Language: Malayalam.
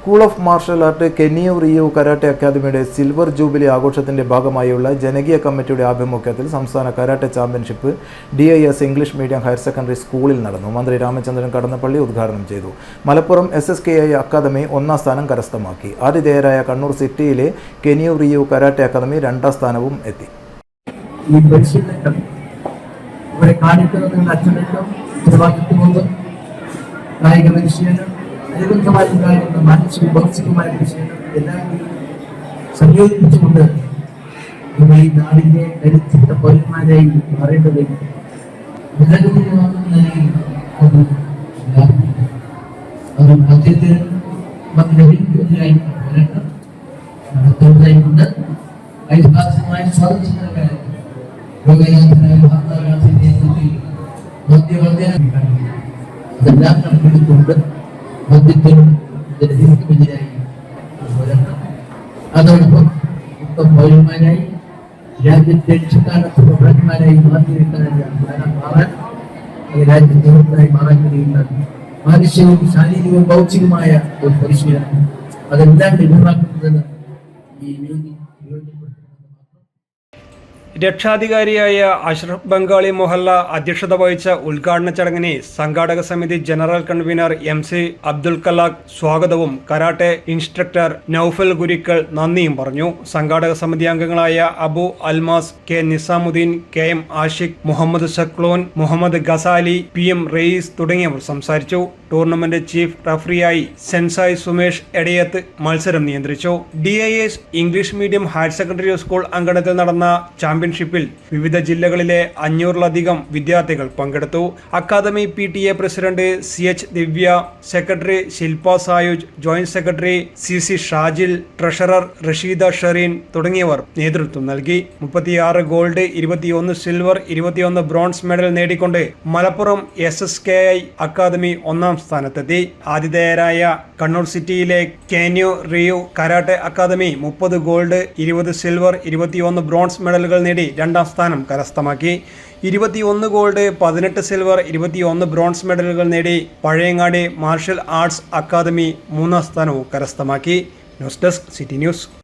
School of martial art Kenyo Ryu karate അക്കാദമിയുടെ സിൽവർ ജൂബിലി ആഘോഷത്തിന്റെ ഭാഗമായുള്ള ജനകീയ കമ്മിറ്റിയുടെ ആഭിമുഖ്യത്തിൽ സംസ്ഥാന karate championship DIS English medium higher secondary സ്കൂളിൽ നടന്നു. മന്ത്രി രാമചന്ദ്രൻ കടന്നപ്പള്ളി ഉദ്ഘാടനം ചെയ്തു. മലപ്പുറം SSKI അക്കാദമി 1ാം സ്ഥാനം കരസ്ഥമാക്കി. ആതിഥേയരായ കണ്ണൂർ സിറ്റിയിലെ കെനിയോ റിയോ കരാട്ടെ അക്കാദമി 2ാം സ്ഥാനവും എത്തി. അനുബന്ധമായിട്ടുണ്ടായിരുന്ന മാനസിക ഭൗതികമായ വിഷയങ്ങൾ എല്ലാം സംയോജിപ്പിച്ചുകൊണ്ട് നമ്മൾ ഈ നാടിന്റെ കരുത്തിട്ട പൗരന്മാരായി മാറേണ്ടതുണ്ട്. അത് മധ്യത്തിൽ ലഭിക്കുന്നതിനായി പോരാട്ടം നടത്തുന്നതായിക്കൊണ്ട് ഐതിഹാസികമായ സ്വാതന്ത്ര്യ ലോകയാത്രയായ മഹാത്മാഗാന്ധി നേതൃത്വത്തിൽ മദ്യവർദ്ധന അതെല്ലാം കണക്കെടുത്തുകൊണ്ട് മദ്യത്തിനും ജനഹിതത്തിനെതിരായി പോരാട്ടം, അതോടൊപ്പം ഉത്തമ പൗരന്മാരായി രാജ്യത്തെ രക്ഷക്കാലത്തുള്ള പൗരന്മാരായി മാറാൻ രാജ്യത്തെ മാറാൻ കഴിയുന്ന മാനസികവും ശാരീരികവും ഭൗതികമായ ഒരു പരിശീലനം അതെല്ലാം ലഭ്യമാക്കുന്നതിന് ഈ രക്ഷാധികാരിയായ അഷ്റഫ് ബംഗാളി മൊഹല്ല അധ്യക്ഷത വഹിച്ച ഉദ്ഘാടന ചടങ്ങിനെ സംഘാടക സമിതി ജനറൽ കൺവീനർ MC അബ്ദുൽ കലാഖ് സ്വാഗതവും കരാട്ടെ ഇൻസ്ട്രക്ടർ നൌഫൽ ഗുരിക്കൽ നന്ദിയും പറഞ്ഞു. സംഘാടക സമിതി അംഗങ്ങളായ Abu Almas, K Nizamuddin, KM Ashiq, Muhammad സക്ലോൻ, Muhammad Ghazali, PM Raees തുടങ്ങിയവർ സംസാരിച്ചു. ടൂർണമെന്റ് ചീഫ് റഫറിയായി സെൻസായ് സുമേഷ് എടയത്ത് മത്സരം നിയന്ത്രിച്ചു. DIS English medium higher secondary school അങ്കണത്തിൽ നടന്ന ചാമ്പ്യൻഷിപ്പിൽ വിവിധ ജില്ലകളിലെ 500-ലധികം വിദ്യാർത്ഥികൾ പങ്കെടുത്തു. Academy PTA president CH Divya, secretary Shilpa Sayuj, joint secretary CC Shajil, treasurer Rasheeda Shereen തുടങ്ങിയവർ നേതൃത്വം നൽകി. 36 ഗോൾഡ്, 21 സിൽവർ, 21 ബ്രോൺസ് മെഡൽ നേടിക്കൊണ്ട് മലപ്പുറം SSKI അക്കാദമി 1ാം സ്ഥാനത്തെത്തി. ആതിഥേയരായ കണ്ണൂർ സിറ്റിയിലെ Kenyo Ryu karate academy 30 gold, 20 silver, 21 bronze മെഡലുകൾ നേടി 2ാം സ്ഥാനം കരസ്ഥമാക്കി. 21 ഗോൾഡ്, 18 സിൽവർ, 21 ബ്രോൺസ് മെഡലുകൾ നേടി പഴയങ്ങാടി മാർഷൽ ആർട്സ് അക്കാദമി 3ാം സ്ഥാനവും കരസ്ഥമാക്കി. News desk, city news.